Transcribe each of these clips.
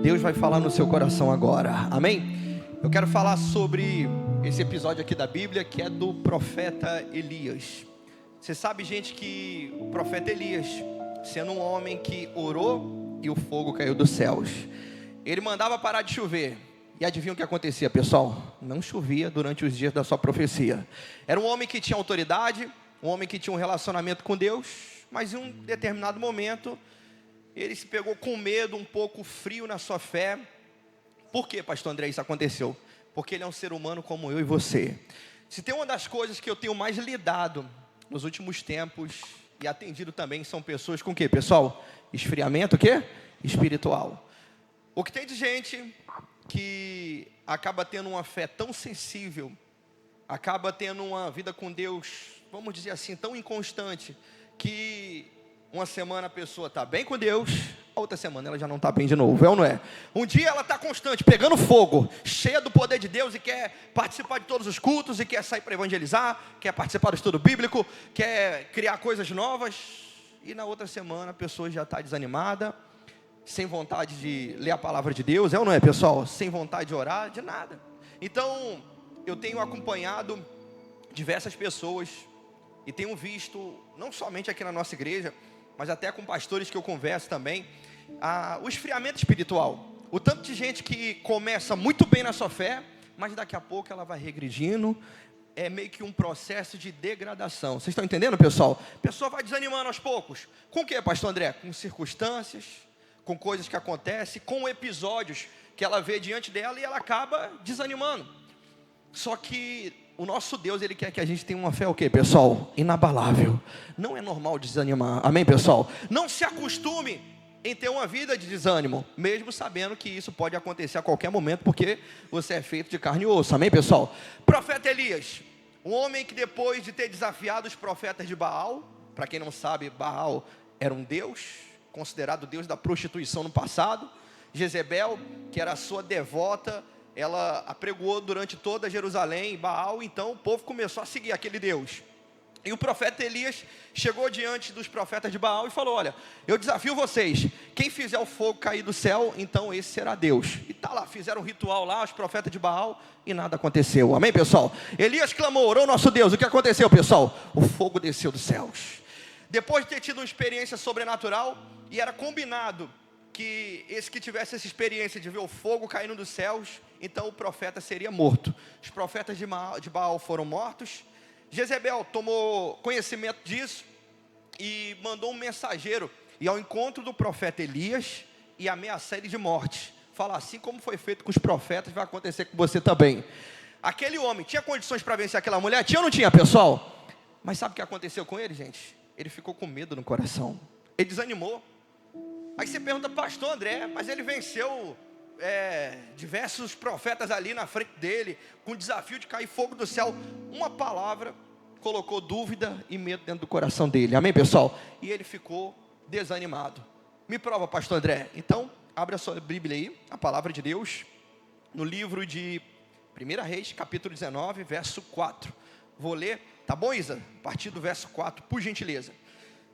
Deus vai falar no seu coração agora, amém? Eu quero falar sobre esse episódio aqui da Bíblia, que é do profeta Elias. Você sabe, gente, que o profeta Elias, sendo um homem que orou e o fogo caiu dos céus, ele mandava parar de chover. E adivinha o que acontecia, pessoal? Não chovia durante os dias da sua profecia. Era um homem que tinha autoridade, um homem que tinha um relacionamento com Deus, mas em um determinado momento ele se pegou com medo, um pouco frio na sua fé. Por que, pastor André, isso aconteceu? Porque ele é um ser humano como eu e você. Se tem uma das coisas que eu tenho mais lidado nos últimos tempos e atendido também, são pessoas com o que, pessoal? Esfriamento, o quê? Espiritual. O que tem de gente que acaba tendo uma fé tão sensível, acaba tendo uma vida com Deus, vamos dizer assim, tão inconstante, que uma semana a pessoa está bem com Deus, a outra semana ela já não está bem de novo, é ou não é? Um dia ela está constante, pegando fogo, cheia do poder de Deus e quer participar de todos os cultos, e quer sair para evangelizar, quer participar do estudo bíblico, quer criar coisas novas, e na outra semana a pessoa já está desanimada, sem vontade de ler a palavra de Deus, é ou não é, pessoal? Sem vontade de orar, de nada. Então, eu tenho acompanhado diversas pessoas e tenho visto, não somente aqui na nossa igreja, mas até com pastores que eu converso também, o esfriamento espiritual. O tanto de gente que começa muito bem na sua fé, mas daqui a pouco ela vai regredindo. É meio que um processo de degradação. Vocês estão entendendo, pessoal? A pessoa vai desanimando aos poucos. Com o que, pastor André? Com circunstâncias, com coisas que acontecem, com episódios que ela vê diante dela e ela acaba desanimando. Só que o nosso Deus, Ele quer que a gente tenha uma fé o quê, pessoal? Inabalável. Não é normal desanimar, amém, pessoal? Não se acostume em ter uma vida de desânimo, mesmo sabendo que isso pode acontecer a qualquer momento, porque você é feito de carne e osso, amém, pessoal? Profeta Elias, um homem que depois de ter desafiado os profetas de Baal, para quem não sabe, Baal era um deus, considerado Deus da prostituição no passado. Jezebel, que era a sua devota, ela apregoou durante toda Jerusalém, Baal, então o povo começou a seguir aquele Deus. E o profeta Elias chegou diante dos profetas de Baal e falou: olha, eu desafio vocês, quem fizer o fogo cair do céu, então esse será Deus. E tá lá, fizeram um ritual lá, os profetas de Baal, e nada aconteceu, amém, pessoal? Elias clamou, orou nosso Deus, o que aconteceu, pessoal? O fogo desceu dos céus. Depois de ter tido uma experiência sobrenatural, e era combinado que esse que tivesse essa experiência de ver o fogo caindo dos céus, então o profeta seria morto. Os profetas de Baal foram mortos. Jezebel tomou conhecimento disso e mandou um mensageiro ir ao encontro do profeta Elias e ameaçar ele de morte. Fala: assim como foi feito com os profetas, vai acontecer com você também. Aquele homem tinha condições para vencer aquela mulher? Tinha ou não tinha, pessoal? Mas sabe o que aconteceu com ele, gente? Ele ficou com medo no coração, ele desanimou. Aí você pergunta: pastor André, mas ele venceu diversos profetas ali na frente dele, com o desafio de cair fogo do céu. Uma palavra colocou dúvida e medo dentro do coração dele, amém, pessoal? E ele ficou desanimado. Me prova, pastor André. Então, abre a sua Bíblia aí, a palavra de Deus, no livro de 1 Reis, capítulo 19, verso 4. Vou ler, tá bom, Isa? A partir do verso 4, por gentileza.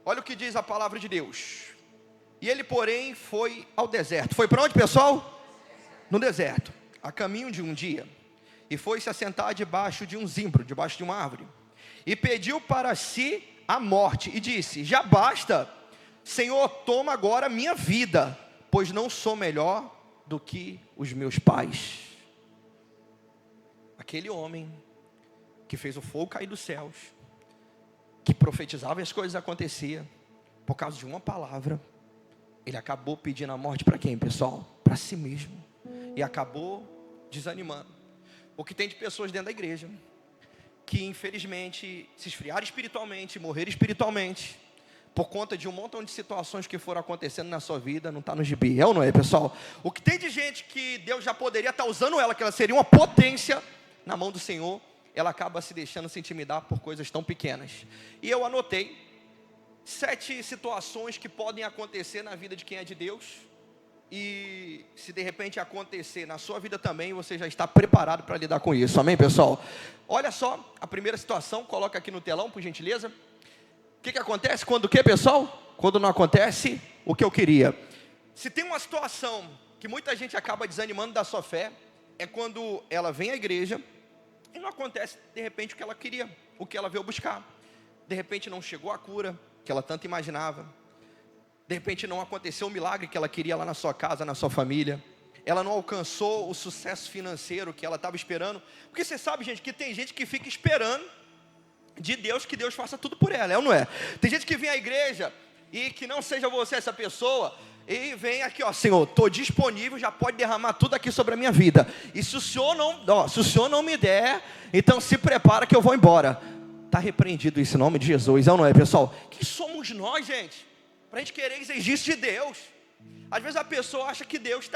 Olha o que diz a palavra de Deus. E ele, porém, foi ao deserto. Foi para onde, pessoal? No deserto, a caminho de um dia. E foi se assentar debaixo de um zimbro, debaixo de uma árvore. E pediu para si a morte. E disse: já basta, Senhor, toma agora a minha vida, pois não sou melhor do que os meus pais. Aquele homem que fez o fogo cair dos céus, que profetizava e as coisas aconteciam, por causa de uma palavra, ele acabou pedindo a morte para quem, pessoal? Para si mesmo. E acabou desanimando. O que tem de pessoas dentro da igreja que infelizmente se esfriaram espiritualmente, morreram espiritualmente, por conta de um montão de situações que foram acontecendo na sua vida, não está no gibi, é ou não é, pessoal? O que tem de gente que Deus já poderia estar usando ela, que ela seria uma potência na mão do Senhor, ela acaba se deixando se intimidar por coisas tão pequenas. E eu anotei 7 situações que podem acontecer na vida de quem é de Deus, e se de repente acontecer na sua vida também, você já está preparado para lidar com isso, amém, pessoal? Olha só, a primeira situação, coloca aqui no telão, por gentileza. O que acontece quando o que, pessoal? Quando não acontece o que eu queria. Se tem uma situação que muita gente acaba desanimando da sua fé é quando ela vem à igreja e não acontece, de repente, o que ela queria, o que ela veio buscar. De repente não chegou a cura que ela tanto imaginava. De repente não aconteceu o milagre que ela queria lá na sua casa, na sua família. Ela não alcançou o sucesso financeiro que ela estava esperando. Porque você sabe, gente, que tem gente que fica esperando de Deus que Deus faça tudo por ela, é ou não é? Tem gente que vem à igreja e que não seja você essa pessoa, e vem aqui, ó, Senhor, estou disponível, já pode derramar tudo aqui sobre a minha vida. E se o Senhor não me der, então se prepara que eu vou embora. Está repreendido isso em nome de Jesus, é ou não é, pessoal? Quem somos nós, gente, para a gente querer exigir isso de Deus? Às vezes a pessoa acha que Deus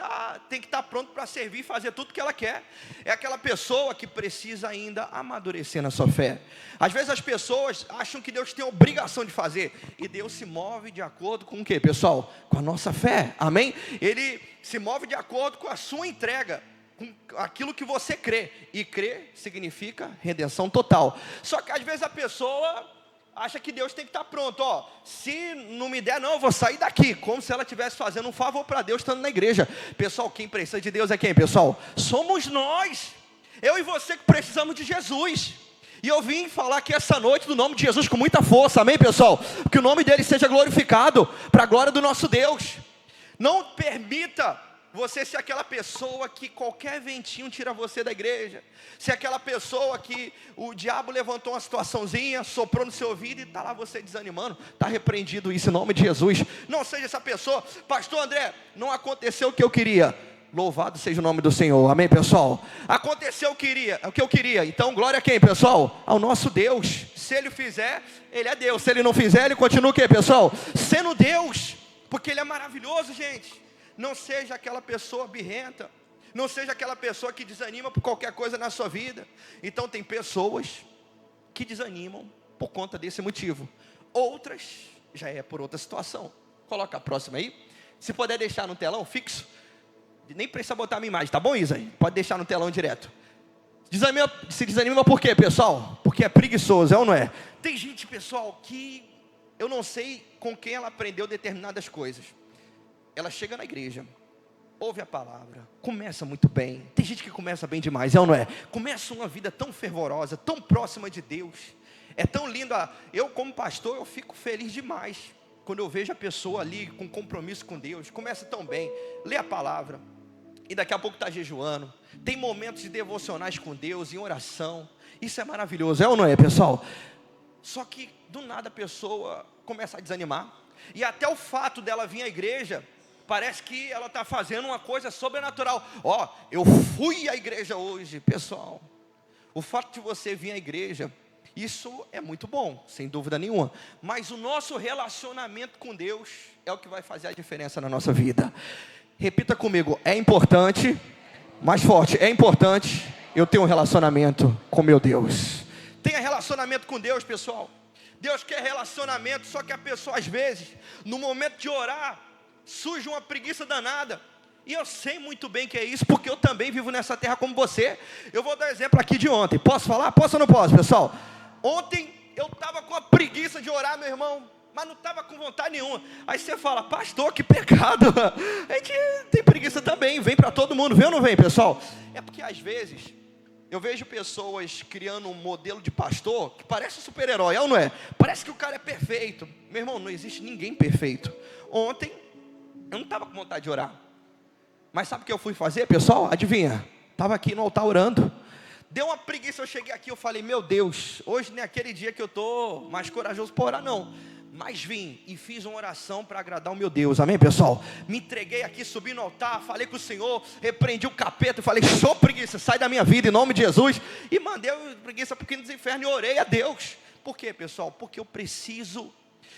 tem que estar pronto para servir e fazer tudo o que ela quer. É aquela pessoa que precisa ainda amadurecer na sua fé. Às vezes as pessoas acham que Deus tem a obrigação de fazer, e Deus se move de acordo com o quê, pessoal? Com a nossa fé, amém? Ele se move de acordo com a sua entrega, com aquilo que você crê. E crer significa redenção total. Só que às vezes a pessoa acha que Deus tem que estar pronto, ó. Se não me der, não, eu vou sair daqui. Como se ela estivesse fazendo um favor para Deus estando na igreja. Pessoal, quem precisa de Deus é quem, pessoal? Somos nós. Eu e você que precisamos de Jesus. E eu vim falar aqui essa noite do nome de Jesus com muita força, amém, pessoal? Que o nome dele seja glorificado para a glória do nosso Deus. Não permita você ser aquela pessoa que qualquer ventinho tira você da igreja. Ser aquela pessoa que o diabo levantou uma situaçãozinha, soprou no seu ouvido e está lá você desanimando. Está repreendido isso em nome de Jesus. Não seja essa pessoa. Pastor André, não aconteceu o que eu queria. Louvado seja o nome do Senhor, amém, pessoal? Aconteceu o que eu queria. Então glória a quem, pessoal? Ao nosso Deus. Se ele fizer, ele é Deus. Se ele não fizer, ele continua o quê, pessoal? Sendo Deus, porque ele é maravilhoso, gente. Não seja aquela pessoa birrenta. Não seja aquela pessoa que desanima por qualquer coisa na sua vida. Então tem pessoas que desanimam por conta desse motivo. Outras já é por outra situação. Coloca a próxima aí. Se puder deixar no telão fixo. Nem precisa botar a minha imagem, tá bom, Isa? Pode deixar no telão direto. Se desanima por quê, pessoal? Porque é preguiçoso, é ou não é? Tem gente, pessoal, que eu não sei com quem ela aprendeu determinadas coisas. Ela chega na igreja, ouve a palavra, começa muito bem. Tem gente que começa bem demais, é ou não é? Começa uma vida tão fervorosa, tão próxima de Deus. É tão linda. Eu como pastor, eu fico feliz demais quando eu vejo a pessoa ali com compromisso com Deus. Começa tão bem, lê a palavra, e daqui a pouco está jejuando. Tem momentos de devocionais com Deus, em oração. Isso é maravilhoso, é ou não é, pessoal? Só que do nada a pessoa começa a desanimar. E até o fato dela vir à igreja, parece que ela está fazendo uma coisa sobrenatural. Ó, eu fui à igreja hoje, pessoal. O fato de você vir à igreja, isso é muito bom, sem dúvida nenhuma. Mas o nosso relacionamento com Deus é o que vai fazer a diferença na nossa vida. Repita comigo, é importante, mais forte, é importante eu ter um relacionamento com meu Deus. Tenha relacionamento com Deus, pessoal. Deus quer relacionamento, só que a pessoa às vezes, no momento de orar, surge uma preguiça danada. E eu sei muito bem que é isso, porque eu também vivo nessa terra como você. Eu vou dar exemplo aqui de ontem. Posso falar? Posso ou não posso, pessoal? Ontem eu estava com a preguiça de orar, meu irmão, mas não estava com vontade nenhuma. Aí você fala, pastor, que pecado. A gente tem preguiça também, vem para todo mundo, vem ou não vem, pessoal? É porque às vezes eu vejo pessoas criando um modelo de pastor que parece um super-herói, é ou não é? Parece que o cara é perfeito. Meu irmão, não existe ninguém perfeito. Ontem eu não estava com vontade de orar. Mas sabe o que eu fui fazer, pessoal? Adivinha? Estava aqui no altar orando. Deu uma preguiça, eu cheguei aqui, eu falei, meu Deus, hoje não é aquele dia que eu estou mais corajoso para orar, não. Mas vim e fiz uma oração para agradar o meu Deus, amém, pessoal? Me entreguei aqui, subi no altar, falei com o Senhor, repreendi o capeta e falei, show preguiça, sai da minha vida em nome de Jesus. E mandei a preguiça para o quinto dos infernos e orei a Deus. Por quê, pessoal? Porque eu preciso.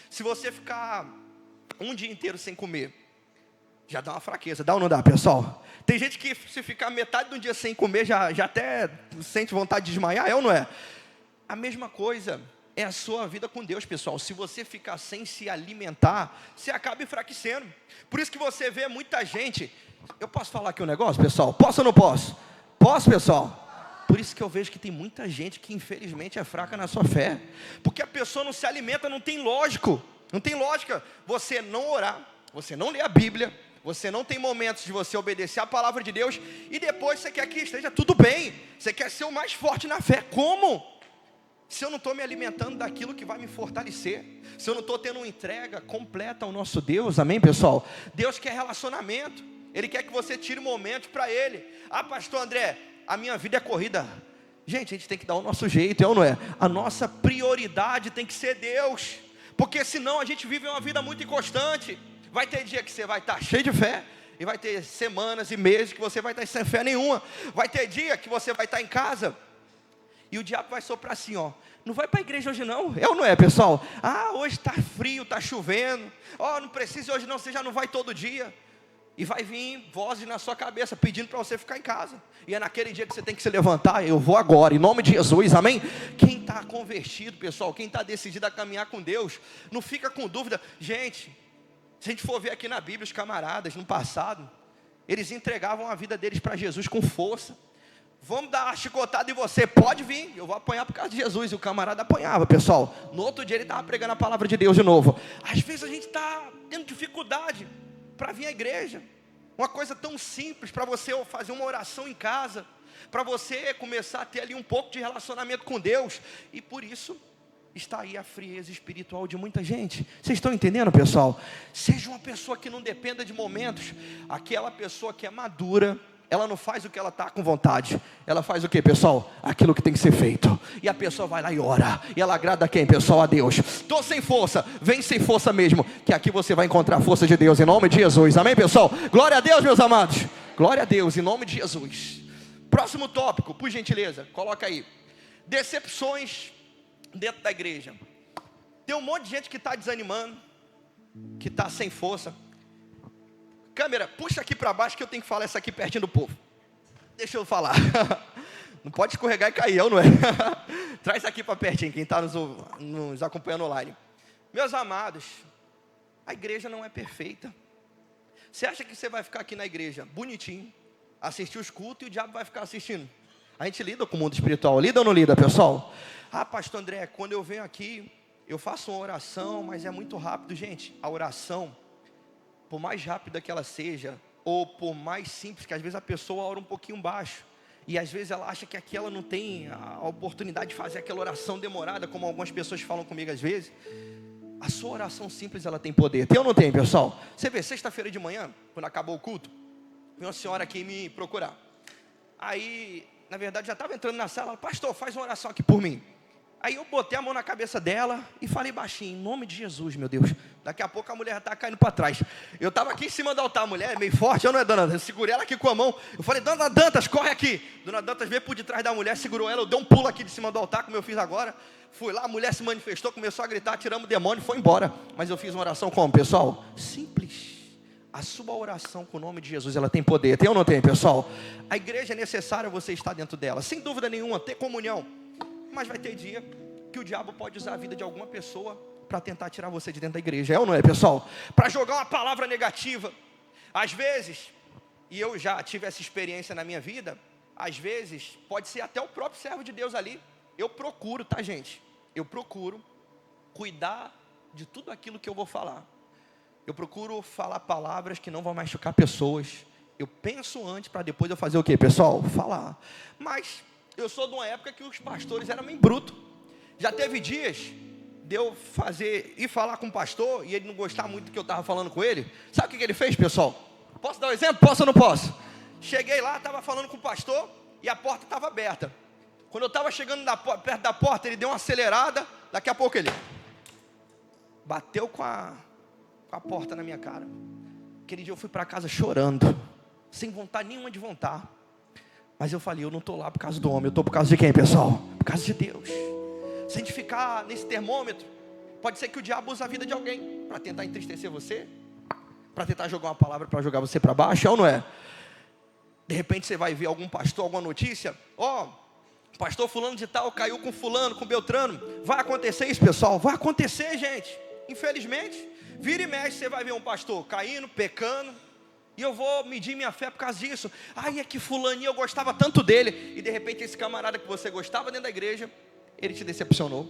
Se você ficar um dia inteiro sem comer, já dá uma fraqueza, dá ou não dá, pessoal? Tem gente que se ficar metade de um dia sem comer, já até sente vontade de desmaiar, é ou não é? A mesma coisa é a sua vida com Deus, pessoal. Se você ficar sem se alimentar, você acaba enfraquecendo. Por isso que você vê muita gente. Eu posso falar aqui um negócio, pessoal? Posso ou não posso? Posso, pessoal? Por isso que eu vejo que tem muita gente que infelizmente é fraca na sua fé. Porque a pessoa não se alimenta, não tem lógica. Você não orar, você não ler a Bíblia, Você não tem momentos de você obedecer a palavra de Deus e depois você quer que esteja tudo bem. Você quer ser o mais forte na fé. Como? Se eu não estou me alimentando daquilo que vai me fortalecer, se eu não estou tendo uma entrega completa ao nosso Deus, amém, pessoal? Deus quer relacionamento, Ele quer que você tire momentos para Ele. Ah, pastor André, a minha vida é corrida. Gente, a gente tem que dar o nosso jeito, é ou não é? A nossa prioridade tem que ser Deus, porque senão a gente vive uma vida muito inconstante. Vai ter dia que você vai estar cheio de fé, e vai ter semanas e meses que você vai estar sem fé nenhuma. Vai ter dia que você vai estar em casa e o diabo vai soprar assim, ó: não vai para a igreja hoje não, é ou não é, pessoal? Ah, hoje está frio, está chovendo. Ó, não precisa hoje não, você já não vai todo dia. E vai vir vozes na sua cabeça pedindo para você ficar em casa. E é naquele dia que você tem que se levantar: eu vou agora, em nome de Jesus, amém? Quem está convertido, pessoal, quem está decidido a caminhar com Deus, não fica com dúvida. Gente, se a gente for ver aqui na Bíblia, os camaradas no passado, eles entregavam a vida deles para Jesus com força. Vamos dar uma chicotada em você, pode vir, eu vou apanhar por causa de Jesus. E o camarada apanhava, pessoal. No outro dia ele estava pregando a palavra de Deus de novo. Às vezes a gente está tendo dificuldade para vir à igreja. Uma coisa tão simples, para você fazer uma oração em casa, para você começar a ter ali um pouco de relacionamento com Deus. E por isso está aí a frieza espiritual de muita gente. Vocês estão entendendo, pessoal? Seja uma pessoa que não dependa de momentos. Aquela pessoa que é madura, ela não faz o que ela está com vontade. Ela faz o que, pessoal? Aquilo que tem que ser feito. E a pessoa vai lá e ora. E ela agrada a quem, pessoal? A Deus. Estou sem força, vem sem força mesmo, que aqui você vai encontrar a força de Deus, em nome de Jesus, amém, pessoal? Glória a Deus, meus amados. Glória a Deus, em nome de Jesus. Próximo tópico, por gentileza, coloca aí: decepções dentro da igreja. Tem um monte de gente que está desanimando, que está sem força. Câmera, puxa aqui para baixo que eu tenho que falar isso aqui pertinho do povo. Deixa eu falar. Não pode escorregar e cair, não é? Traz aqui para pertinho, quem está nos acompanhando online. Meus amados, a igreja não é perfeita. Você acha que você vai ficar aqui na igreja bonitinho, assistir os cultos e o diabo vai ficar assistindo? A gente lida com o mundo espiritual, lida ou não lida, pessoal? Ah, pastor André, quando eu venho aqui, eu faço uma oração, mas é muito rápido. Gente, a oração, por mais rápida que ela seja, ou por mais simples, que às vezes a pessoa ora um pouquinho baixo, e às vezes ela acha que aqui ela não tem a oportunidade de fazer aquela oração demorada, como algumas pessoas falam comigo às vezes. A sua oração simples, ela tem poder. Tem ou não tem, pessoal? Você vê, sexta-feira de manhã, quando acabou o culto, veio uma senhora aqui me procurar. Aí, na verdade, já estava entrando na sala: pastor, faz uma oração aqui por mim. Aí eu botei a mão na cabeça dela e falei baixinho: em nome de Jesus, meu Deus. Daqui a pouco a mulher já está caindo para trás. Eu estava aqui em cima do altar, a mulher é meio forte, eu não é, dona Dantas? Eu segurei ela aqui com a mão. Eu falei: dona Dantas, corre aqui. Dona Dantas veio por detrás da mulher, segurou ela, eu dei um pulo aqui de cima do altar, como eu fiz agora. Fui lá, a mulher se manifestou, começou a gritar, tiramos o demônio e foi embora. Mas eu fiz uma oração como, pessoal? Simples. A sua oração com o nome de Jesus, ela tem poder. Tem ou não tem, pessoal? A igreja é necessária você estar dentro dela, sem dúvida nenhuma, ter comunhão. Mas vai ter dia que o diabo pode usar a vida de alguma pessoa para tentar tirar você de dentro da igreja, é ou não é, pessoal? Para jogar uma palavra negativa. Às vezes, e eu já tive essa experiência na minha vida, às vezes, pode ser até o próprio servo de Deus ali. Eu procuro, tá, gente? Eu procuro cuidar de tudo aquilo que eu vou falar. Eu procuro falar palavras que não vão machucar pessoas. Eu penso antes para depois eu fazer o quê, pessoal? Falar. Mas eu sou de uma época que os pastores eram meio brutos. Já teve dias de eu ir falar com o pastor e ele não gostar muito do que eu estava falando com ele. Sabe o que ele fez, pessoal? Posso dar um exemplo? Posso ou não posso? Cheguei lá, estava falando com o pastor e a porta estava aberta. Quando eu estava chegando perto da porta, ele deu uma acelerada. Daqui a pouco ele bateu com a porta na minha cara. Aquele dia eu fui para casa chorando, sem vontade nenhuma de voltar. Mas eu falei: eu não estou lá por causa do homem, eu estou por causa de quem, pessoal? Por causa de Deus. Se a gente ficar nesse termômetro, pode ser que o diabo use a vida de alguém para tentar entristecer você, para tentar jogar uma palavra para jogar você para baixo, é ou não é? De repente você vai ver algum pastor, alguma notícia: pastor fulano de tal caiu com fulano, com Beltrano. Vai acontecer isso, pessoal? Vai acontecer, gente. Infelizmente, vira e mexe, você vai ver um pastor caindo, pecando. E eu vou medir minha fé por causa disso. Ai, é que fulaninho, eu gostava tanto dele. E de repente esse camarada que você gostava dentro da igreja, ele te decepcionou.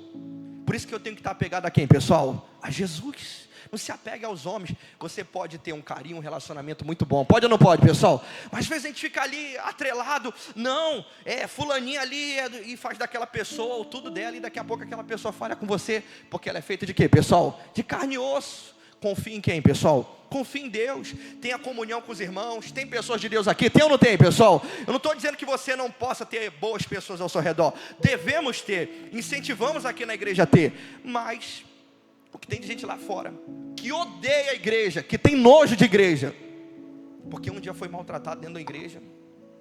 Por isso que eu tenho que estar apegado a quem, pessoal? A Jesus. Não se apegue aos homens. Você pode ter um carinho, um relacionamento muito bom. Pode ou não pode, pessoal? Mas às vezes a gente fica ali atrelado. Não, fulaninha ali e faz daquela pessoa ou tudo dela. E daqui a pouco aquela pessoa falha com você. Porque ela é feita de quê, pessoal? De carne e osso. Confie em quem, pessoal? Confie em Deus. Tenha comunhão com os irmãos. Tem pessoas de Deus aqui? Tem ou não tem, pessoal? Eu não estou dizendo que você não possa ter boas pessoas ao seu redor. Devemos ter. Incentivamos aqui na igreja a ter. Mas porque tem gente lá fora que odeia a igreja, que tem nojo de igreja, porque um dia foi maltratado dentro da igreja.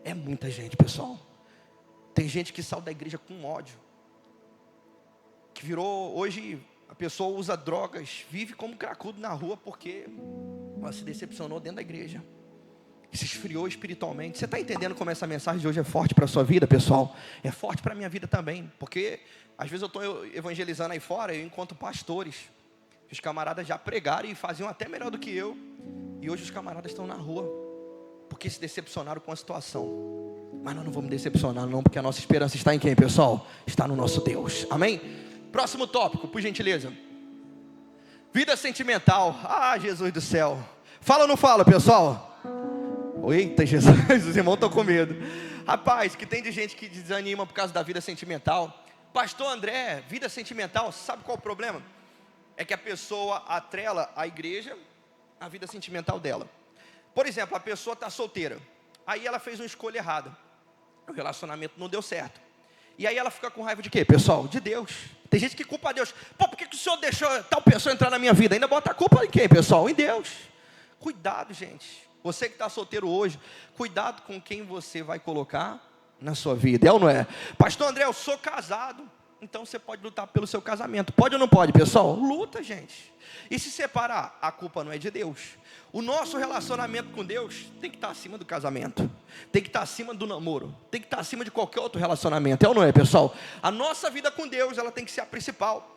É muita gente, pessoal. Tem gente que saiu da igreja com ódio, que virou, hoje a pessoa usa drogas, vive como cracudo na rua, porque ela se decepcionou dentro da igreja, se esfriou espiritualmente. Você está entendendo como essa mensagem de hoje é forte para a sua vida, pessoal? É forte para a minha vida também, porque às vezes eu estou evangelizando aí fora, eu encontro pastores, os camaradas já pregaram e faziam até melhor do que eu, e hoje os camaradas estão na rua, porque se decepcionaram com a situação. Mas nós não vamos decepcionar não, porque a nossa esperança está em quem, pessoal? Está no nosso Deus, amém? Próximo tópico, por gentileza. Vida sentimental. Ah, Jesus do céu. Fala ou não fala, pessoal? Eita, Jesus, os irmãos estão com medo. Rapaz, que tem de gente que desanima por causa da vida sentimental. Pastor André, vida sentimental, sabe qual é o problema? É que a pessoa atrela a igreja à vida sentimental dela. Por exemplo, a pessoa está solteira, aí ela fez uma escolha errada, o relacionamento não deu certo, e aí ela fica com raiva de quê, pessoal? De Deus. Tem gente que culpa a Deus. Pô, por que o Senhor deixou tal pessoa entrar na minha vida? Ainda bota a culpa em quem, pessoal? Em Deus. Cuidado, gente. Você que está solteiro hoje, cuidado com quem você vai colocar na sua vida. É ou não é? Pastor André, eu sou casado. Então você pode lutar pelo seu casamento. Pode ou não pode, pessoal? Luta, gente. E se separar, a culpa não é de Deus. O nosso relacionamento com Deus tem que estar acima do casamento, tem que estar acima do namoro, tem que estar acima de qualquer outro relacionamento. É ou não é, pessoal? A nossa vida com Deus, ela tem que ser a principal.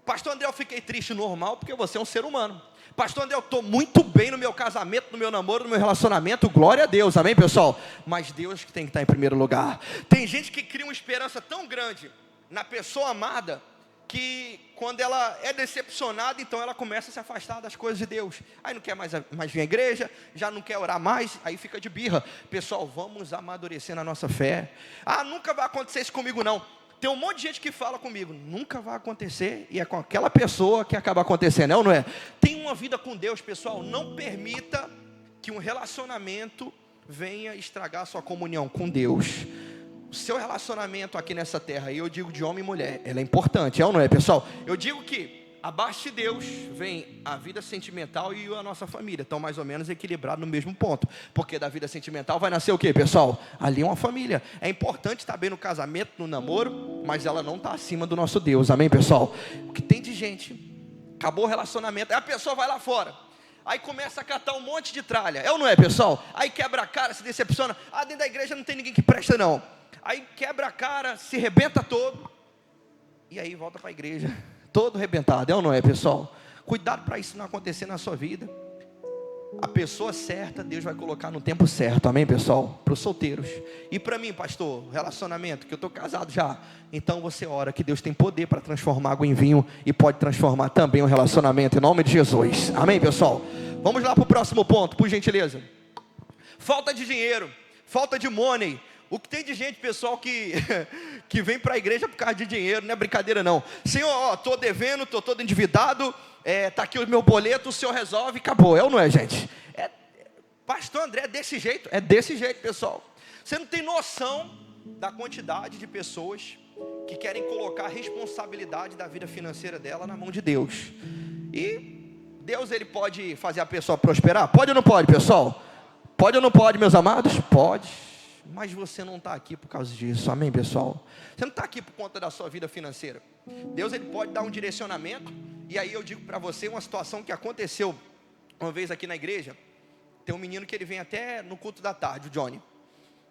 Pastor André, eu fiquei triste, normal, porque você é um ser humano. Pastor André, eu estou muito bem no meu casamento, no meu namoro, no meu relacionamento, glória a Deus, amém, pessoal? Mas Deus que tem que estar em primeiro lugar. Tem gente que cria uma esperança tão grande na pessoa amada, que quando ela é decepcionada, então ela começa a se afastar das coisas de Deus. Aí não quer mais vir à igreja, já não quer orar mais, aí fica de birra. Pessoal, vamos amadurecer na nossa fé. Ah, nunca vai acontecer isso comigo não. Tem um monte de gente que fala comigo, nunca vai acontecer, e é com aquela pessoa que acaba acontecendo, é ou não é? Tem uma vida com Deus, pessoal, não permita que um relacionamento venha estragar a sua comunhão com Deus. O seu relacionamento aqui nessa terra, e eu digo de homem e mulher, ela é importante, é ou não é, pessoal? Eu digo que abaixo de Deus vem a vida sentimental e a nossa família, estão mais ou menos equilibrados no mesmo ponto, porque da vida sentimental vai nascer o que, pessoal? Ali é uma família. É importante estar bem no casamento, no namoro, mas ela não está acima do nosso Deus, amém, pessoal? O que tem de gente, acabou o relacionamento, aí a pessoa vai lá fora, aí começa a catar um monte de tralha, é ou não é, pessoal? Aí quebra a cara, se decepciona, dentro da igreja não tem ninguém que presta não. Aí quebra a cara, se rebenta todo, e aí volta para a igreja, todo rebentado, é ou não é, pessoal? Cuidado para isso não acontecer na sua vida. A pessoa certa, Deus vai colocar no tempo certo, amém, pessoal? Para os solteiros. E para mim, pastor, relacionamento, que eu estou casado já, então você ora que Deus tem poder para transformar água em vinho, e pode transformar também um relacionamento, em nome de Jesus, amém, pessoal? Vamos lá para o próximo ponto, por gentileza. Falta de dinheiro, falta de money. O que tem de gente, pessoal, que vem para a igreja por causa de dinheiro, não é brincadeira não. Senhor, estou devendo, estou todo endividado, está aqui o meu boleto, o senhor resolve, acabou, é ou não é, gente? Pastor André, é desse jeito, pessoal. Você não tem noção da quantidade de pessoas que querem colocar a responsabilidade da vida financeira dela na mão de Deus. E Deus, ele pode fazer a pessoa prosperar? Pode ou não pode, pessoal? Pode ou não pode, meus amados? Pode. Mas você não está aqui por causa disso, amém, pessoal? Você não está aqui por conta da sua vida financeira. Deus, ele pode dar um direcionamento. E aí eu digo para você uma situação que aconteceu uma vez aqui na igreja. Tem um menino que ele vem até no culto da tarde, o Johnny.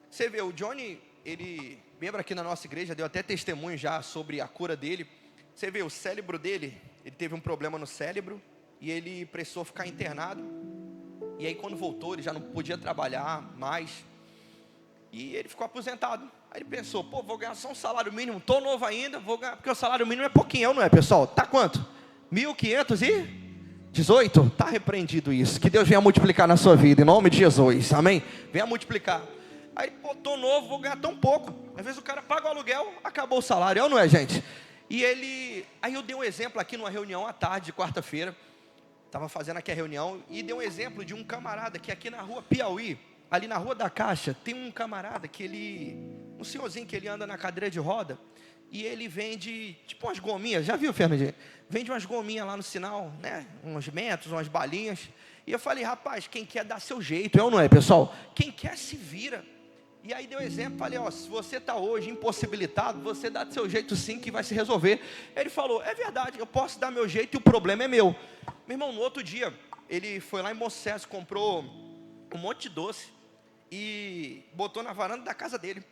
Você vê, o Johnny, ele, membro aqui na nossa igreja, deu até testemunho já sobre a cura dele. Você vê, o cérebro dele, ele teve um problema no cérebro, e ele precisou ficar internado. E aí quando voltou, ele já não podia trabalhar mais, e ele ficou aposentado. Aí ele pensou, pô, vou ganhar só um salário mínimo, estou novo ainda, vou ganhar, porque o salário mínimo é pouquinho, não é, pessoal? Tá quanto? 1.518? Está repreendido isso. Que Deus venha multiplicar na sua vida, em nome de Jesus, amém? Venha multiplicar. Aí, pô, estou novo, vou ganhar tão pouco. Às vezes o cara paga o aluguel, acabou o salário, não é, gente? E aí eu dei um exemplo aqui numa reunião à tarde, de quarta-feira. Estava fazendo aqui a reunião e dei um exemplo de um camarada que aqui na rua Piauí, ali na Rua da Caixa, tem um camarada que um senhorzinho que ele anda na cadeira de roda, e ele vende, tipo umas gominhas, já viu, Fernandinho? Vende umas gominhas lá no sinal, né? Uns mentos, umas balinhas. E eu falei, rapaz, quem quer dá seu jeito, não é, pessoal? Quem quer se vira. E aí deu exemplo, falei, ó, se você está hoje impossibilitado, você dá do seu jeito sim que vai se resolver. Ele falou, é verdade, eu posso dar meu jeito e o problema é meu. Meu irmão, no outro dia, ele foi lá em Bom Sucesso, comprou um monte de doce e botou na varanda da casa dele.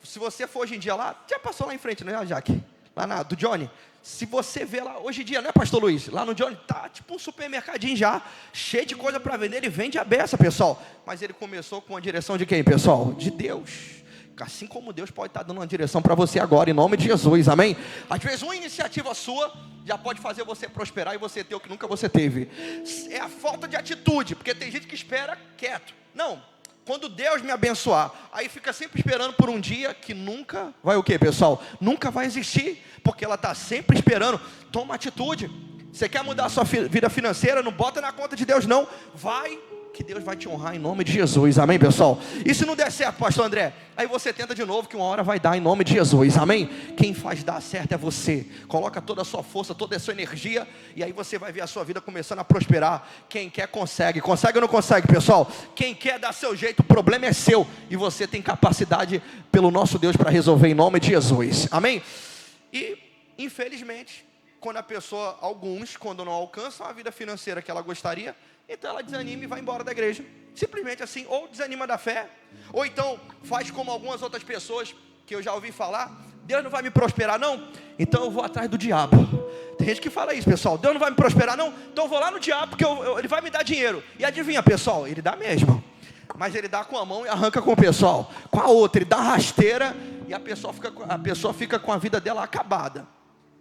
Se você for hoje em dia lá, já passou lá em frente, né, Jaque? Lá do Johnny. Se você vê lá, hoje em dia, não é, pastor Luiz? Lá no Johnny, tá tipo um supermercadinho já, cheio de coisa para vender, ele vende a beça, pessoal. Mas ele começou com a direção de quem, pessoal? De Deus. Assim como Deus pode estar dando uma direção para você agora, em nome de Jesus, amém? Às vezes uma iniciativa sua já pode fazer você prosperar e você ter o que nunca você teve. É a falta de atitude, porque tem gente que espera quieto. Não. Quando Deus me abençoar, aí fica sempre esperando por um dia que nunca vai o quê, pessoal? Nunca vai existir, porque ela está sempre esperando. Toma atitude. Você quer mudar a sua vida financeira? Não bota na conta de Deus não. Vai, que Deus vai te honrar em nome de Jesus, amém, pessoal? E se não der certo, pastor André, aí você tenta de novo, que uma hora vai dar em nome de Jesus, amém? Quem faz dar certo é você. Coloca toda a sua força, toda a sua energia, e aí você vai ver a sua vida começando a prosperar. Quem quer consegue. Consegue ou não consegue, pessoal? Quem quer dar seu jeito, o problema é seu, e você tem capacidade pelo nosso Deus para resolver em nome de Jesus, amém? E infelizmente, quando a pessoa, alguns, quando não alcançam a vida financeira que ela gostaria, então ela desanima e vai embora da igreja, simplesmente assim, ou desanima da fé, ou então faz como algumas outras pessoas, que eu já ouvi falar, Deus não vai me prosperar não, então eu vou atrás do diabo. Tem gente que fala isso, pessoal, Deus não vai me prosperar não, então eu vou lá no diabo, porque ele vai me dar dinheiro, e adivinha, pessoal, ele dá mesmo, mas ele dá com a mão e arranca com o pessoal, com a outra, ele dá rasteira, e a pessoa fica com a vida dela acabada.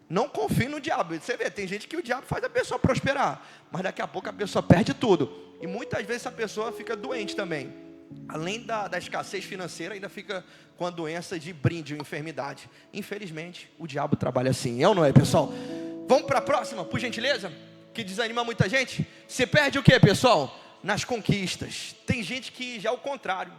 Não confie no diabo. Você vê, tem gente que o diabo faz a pessoa prosperar, mas daqui a pouco a pessoa perde tudo. E muitas vezes a pessoa fica doente também. Além da escassez financeira, ainda fica com a doença de brinde ou enfermidade. Infelizmente, o diabo trabalha assim. É ou não é, pessoal? Vamos para a próxima, por gentileza? Que desanima muita gente. Você perde o que, pessoal? Nas conquistas. Tem gente que já é o contrário.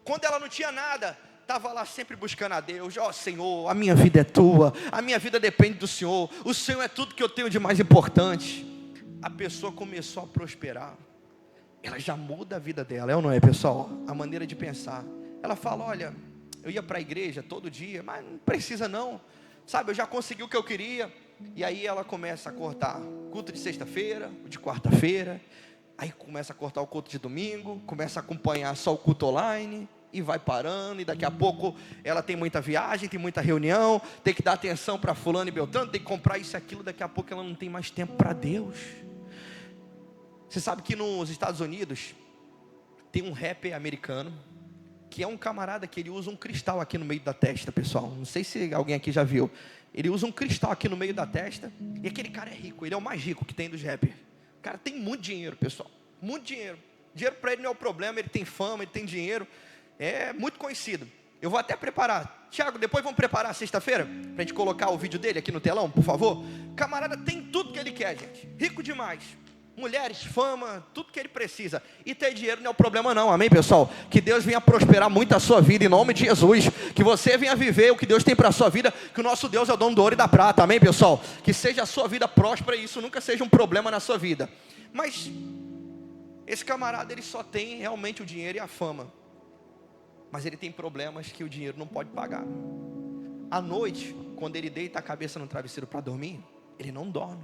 Quando ela não tinha nada, estava lá sempre buscando a Deus. Ó, Senhor, a minha vida é tua, a minha vida depende do Senhor, o Senhor é tudo que eu tenho de mais importante. A pessoa começou a prosperar, ela já muda a vida dela, é ou não é, pessoal? A maneira de pensar. Ela fala, olha, eu ia para a igreja todo dia, mas não precisa não, sabe, eu já consegui o que eu queria. E aí ela começa a cortar culto de sexta-feira, de quarta-feira, aí começa a cortar o culto de domingo, começa a acompanhar só o culto online, e vai parando, e daqui a pouco ela tem muita viagem, tem muita reunião, tem que dar atenção para fulano e beltrano, tem que comprar isso e aquilo, daqui a pouco ela não tem mais tempo para Deus. Você sabe que nos Estados Unidos tem um rapper americano, que é um camarada que ele usa um cristal aqui no meio da testa, pessoal, não sei se alguém aqui já viu, ele usa um cristal aqui no meio da testa, e aquele cara é rico, ele é o mais rico que tem dos rappers, o cara tem muito dinheiro, pessoal, muito dinheiro para ele não é o problema, ele tem fama, ele tem dinheiro, é muito conhecido. Eu vou até preparar. Tiago, depois vamos preparar sexta-feira, para a gente colocar o vídeo dele aqui no telão, por favor. O camarada tem tudo que ele quer, gente. Rico demais. Mulheres, fama, tudo que ele precisa. E ter dinheiro não é o problema não, amém, pessoal? Que Deus venha prosperar muito a sua vida, em nome de Jesus. Que você venha viver o que Deus tem para a sua vida, que o nosso Deus é o dono do ouro e da prata, amém, pessoal? Que seja a sua vida próspera e isso nunca seja um problema na sua vida. Mas esse camarada, ele só tem realmente o dinheiro e a fama. Mas ele tem problemas que o dinheiro não pode pagar. À noite, quando ele deita a cabeça no travesseiro para dormir, ele não dorme.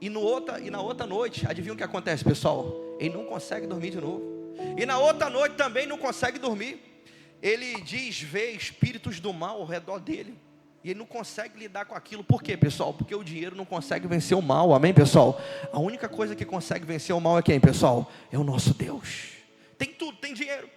E na outra noite, adivinha o que acontece, pessoal? Ele não consegue dormir de novo. E na outra noite também não consegue dormir. Ele diz ver espíritos do mal ao redor dele. E ele não consegue lidar com aquilo. Por quê, pessoal? Porque o dinheiro não consegue vencer o mal, amém, pessoal? A única coisa que consegue vencer o mal é quem, pessoal? É o nosso Deus. Tem tudo, tem dinheiro.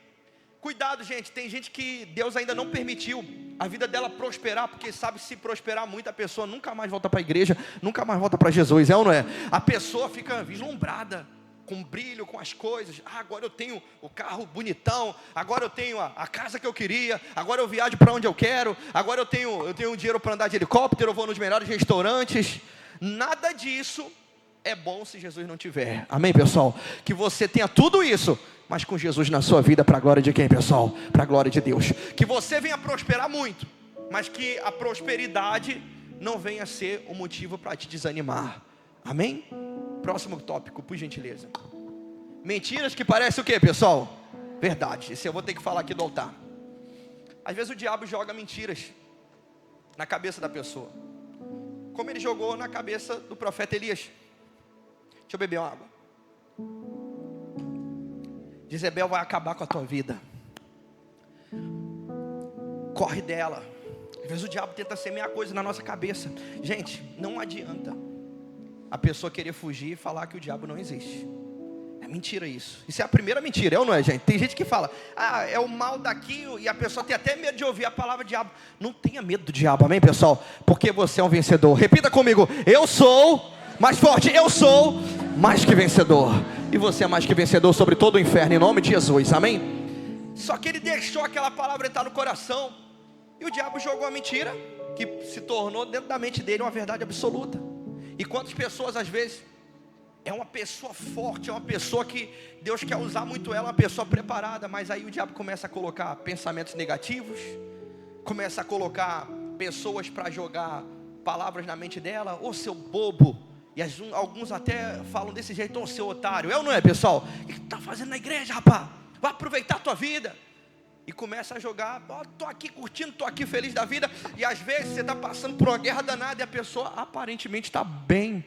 Cuidado, gente, tem gente que Deus ainda não permitiu a vida dela prosperar, porque sabe, se prosperar muito, a pessoa nunca mais volta para a igreja, nunca mais volta para Jesus, é ou não é? A pessoa fica vislumbrada, com brilho, com as coisas. Agora eu tenho o carro bonitão, agora eu tenho a casa que eu queria, agora eu viajo para onde eu quero, agora eu tenho dinheiro para andar de helicóptero, eu vou nos melhores restaurantes. Nada disso é bom se Jesus não tiver. Amém, pessoal? Que você tenha tudo isso, mas com Jesus na sua vida, para a glória de quem, pessoal? Para a glória de Deus. Que você venha prosperar muito, mas que a prosperidade não venha ser o motivo para te desanimar. Amém? Próximo tópico, por gentileza. Mentiras que parecem o quê, pessoal? Verdade. Esse eu vou ter que falar aqui do altar. Às vezes o diabo joga mentiras na cabeça da pessoa, como ele jogou na cabeça do profeta Elias. Deixa eu beber uma água. Jezebel vai acabar com a tua vida. Corre dela. Às vezes o diabo tenta semear coisa na nossa cabeça. Gente, não adianta a pessoa querer fugir e falar que o diabo não existe. É mentira isso. Isso é a primeira mentira, é ou não é, gente? Tem gente que fala, é o mal daqui, e a pessoa tem até medo de ouvir a palavra diabo. Não tenha medo do diabo, amém, pessoal? Porque você é um vencedor. Repita comigo, eu sou, mais forte, eu sou mais que vencedor. E você é mais que vencedor sobre todo o inferno, em nome de Jesus, amém? Só que ele deixou aquela palavra entrar no coração, e o diabo jogou a mentira, que se tornou dentro da mente dele uma verdade absoluta. E quantas pessoas às vezes é uma pessoa forte, é uma pessoa que Deus quer usar muito ela, uma pessoa preparada, mas aí o diabo começa a colocar pensamentos negativos, começa a colocar pessoas para jogar palavras na mente dela, ô seu bobo, e alguns até falam desse jeito, ô seu otário, é ou não é, pessoal? O que tu está fazendo na igreja, rapaz? Vai aproveitar a tua vida. E começa a jogar, estou aqui curtindo, estou aqui feliz da vida. E às vezes você está passando por uma guerra danada e a pessoa aparentemente está bem.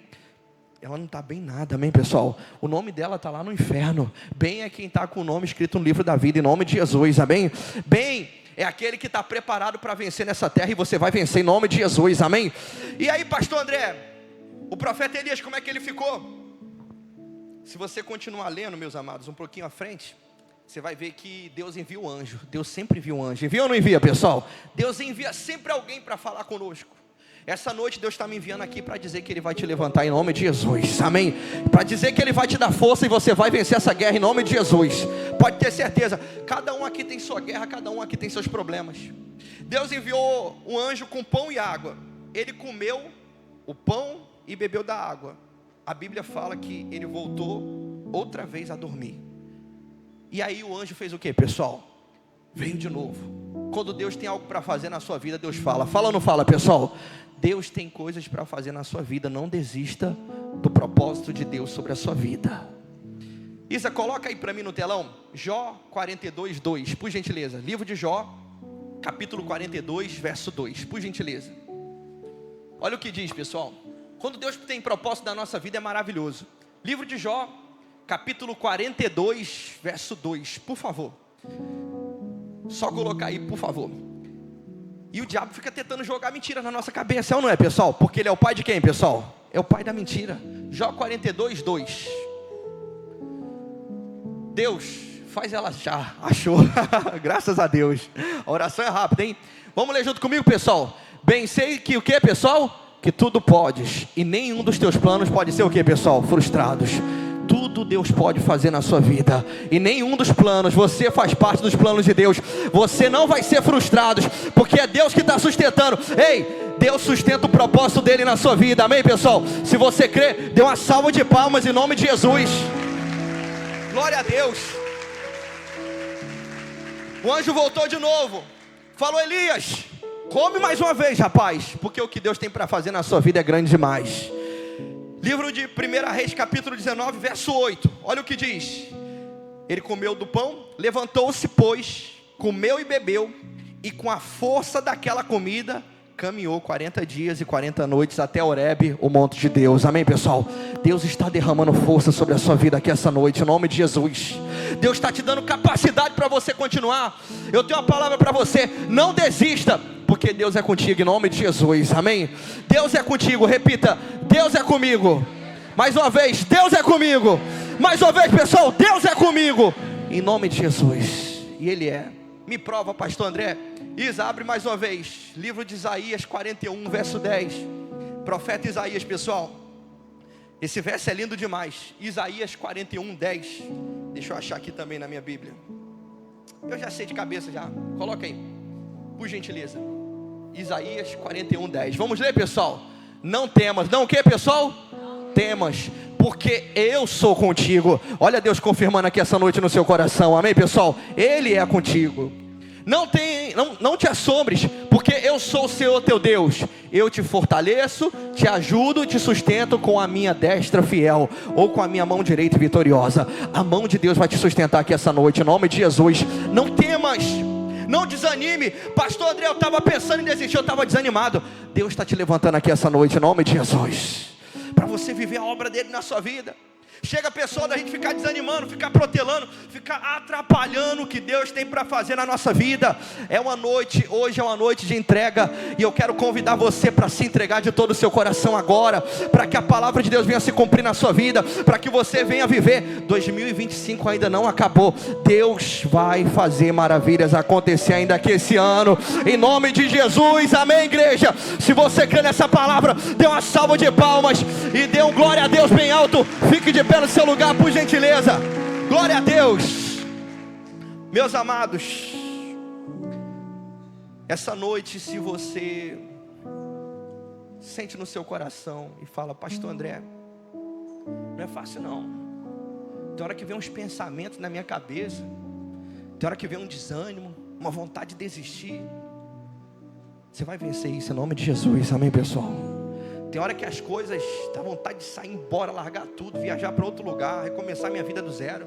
Ela não está bem nada, amém, pessoal? O nome dela está lá no inferno. Bem é quem está com o nome escrito no livro da vida, em nome de Jesus, amém? Bem é aquele que está preparado para vencer nessa terra, e você vai vencer em nome de Jesus, amém? E aí, pastor André, o profeta Elias, como é que ele ficou? Se você continuar lendo, meus amados, um pouquinho à frente, você vai ver que Deus envia o anjo. Deus sempre envia um anjo. Envia ou não envia, pessoal? Deus envia sempre alguém para falar conosco. Essa noite Deus está me enviando aqui para dizer que Ele vai te levantar em nome de Jesus, amém? Para dizer que Ele vai te dar força e você vai vencer essa guerra em nome de Jesus. Pode ter certeza, cada um aqui tem sua guerra, cada um aqui tem seus problemas. Deus enviou um anjo com pão e água. Ele comeu o pão e bebeu da água. A Bíblia fala que ele voltou outra vez a dormir. E aí o anjo fez o que, pessoal? Veio de novo. Quando Deus tem algo para fazer na sua vida, Deus fala. Fala ou não fala, pessoal? Deus tem coisas para fazer na sua vida. Não desista do propósito de Deus sobre a sua vida. Isa, coloca aí para mim no telão Jó 42, 2, por gentileza. Livro de Jó, capítulo 42, verso 2, por gentileza. Olha o que diz, pessoal. Quando Deus tem propósito na nossa vida, é maravilhoso. Livro de Jó, capítulo 42, verso 2, por favor. Só colocar aí, por favor. E o diabo fica tentando jogar mentira na nossa cabeça, é ou não é, pessoal? Porque ele é o pai de quem, pessoal? É o pai da mentira. Jó 42, 2. Deus, faz ela achar. Achou. Graças a Deus. A oração é rápida, hein? Vamos ler junto comigo, pessoal. Bem sei que o que, pessoal? Que tudo podes. E nenhum dos teus planos pode ser o que, pessoal? Frustrados. Tudo Deus pode fazer na sua vida. E nenhum dos planos, você faz parte dos planos de Deus. Você não vai ser frustrado, porque é Deus que está sustentando. Ei, Deus sustenta o propósito dele na sua vida, amém, pessoal? Se você crê, dê uma salva de palmas em nome de Jesus. Glória a Deus. O anjo voltou de novo. Falou, Elias, come mais uma vez, rapaz, porque o que Deus tem para fazer na sua vida é grande demais. Livro de 1 Reis, capítulo 19, verso 8. Olha o que diz. Ele comeu do pão, levantou-se, pois, comeu e bebeu, e com a força daquela comida, caminhou 40 dias e 40 noites até Horebe, o monte de Deus. Amém, pessoal? Deus está derramando força sobre a sua vida aqui essa noite, em nome de Jesus. Deus está te dando capacidade para você continuar. Eu tenho uma palavra para você: não desista, porque Deus é contigo, em nome de Jesus, amém? Deus é contigo, repita, Deus é comigo. Mais uma vez, Deus é comigo. Mais uma vez, pessoal, Deus é comigo, em nome de Jesus. e Ele é. Me prova, pastor André. Isa, abre mais uma vez, livro de Isaías 41, verso 10. Profeta Isaías, pessoal. Esse verso é lindo demais. Isaías 41, 10. Deixa eu achar aqui também na minha Bíblia. Eu já sei de cabeça já. Coloca aí, por gentileza. Isaías 41, 10. Vamos ler, pessoal. Não temas. Não o que, pessoal? Temas, porque eu sou contigo. Olha Deus confirmando aqui essa noite no seu coração. Amém, pessoal? Ele é contigo. Não te assombres, porque eu sou o Senhor teu Deus. Eu te fortaleço, te ajudo, te sustento com a minha destra fiel, ou com a minha mão direita vitoriosa. A mão de Deus vai te sustentar aqui essa noite, em nome de Jesus. Não temas, não desanime. Pastor André, eu estava pensando em desistir, eu estava desanimado. Deus está te levantando aqui essa noite, em nome de Jesus, para você viver a obra dele na sua vida. Chega a pessoa da gente ficar desanimando, ficar protelando, ficar atrapalhando o que Deus tem para fazer na nossa vida. É uma noite, hoje é uma noite de entrega, e eu quero convidar você para se entregar de todo o seu coração agora, para que a palavra de Deus venha se cumprir na sua vida, para que você venha viver. 2025 ainda não acabou. Deus vai fazer maravilhas acontecer ainda aqui esse ano, em nome de Jesus. Amém, igreja? Se você crê nessa palavra, dê uma salva de palmas e dê um glória a Deus bem alto. Fique de pé no seu lugar, por gentileza. Glória a Deus. Meus amados, essa noite, se você sente no seu coração e fala: pastor André, não é fácil não. Tem hora que vem uns pensamentos na minha cabeça, tem hora que vem um desânimo, uma vontade de desistir. Você vai vencer isso em nome de Jesus, amém, pessoal? Tem hora que as coisas, dá vontade de sair embora, largar tudo, viajar para outro lugar, recomeçar minha vida do zero.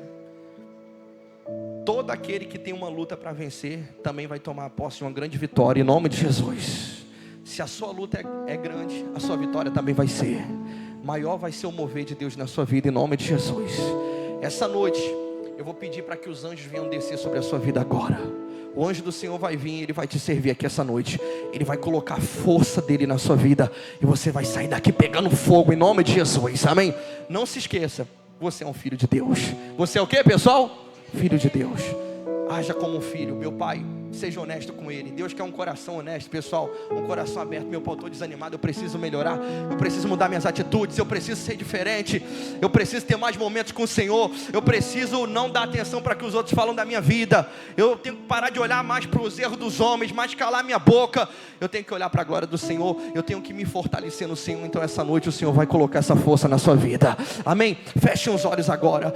Todo aquele que tem uma luta para vencer, também vai tomar posse de uma grande vitória, em nome de Jesus. Se a sua luta é grande, a sua vitória também vai ser. Maior vai ser o mover de Deus na sua vida, em nome de Jesus. Essa noite, eu vou pedir para que os anjos venham descer sobre a sua vida agora. O anjo do Senhor vai vir, ele vai te servir aqui essa noite. Ele vai colocar a força dele na sua vida, e você vai sair daqui pegando fogo, em nome de Jesus, amém? Não se esqueça, você é um filho de Deus. Você é o que, pessoal? Filho de Deus. Haja como um filho. Meu pai, seja honesto com ele. Deus quer um coração honesto, pessoal. Um coração aberto. Meu pai, eu estou desanimado, eu preciso melhorar, eu preciso mudar minhas atitudes, eu preciso ser diferente, eu preciso ter mais momentos com o Senhor, eu preciso não dar atenção para que os outros falam da minha vida, eu tenho que parar de olhar mais para os erros dos homens, mais calar minha boca, eu tenho que olhar para a glória do Senhor, eu tenho que me fortalecer no Senhor. Então essa noite o Senhor vai colocar essa força na sua vida, amém? Feche os olhos agora.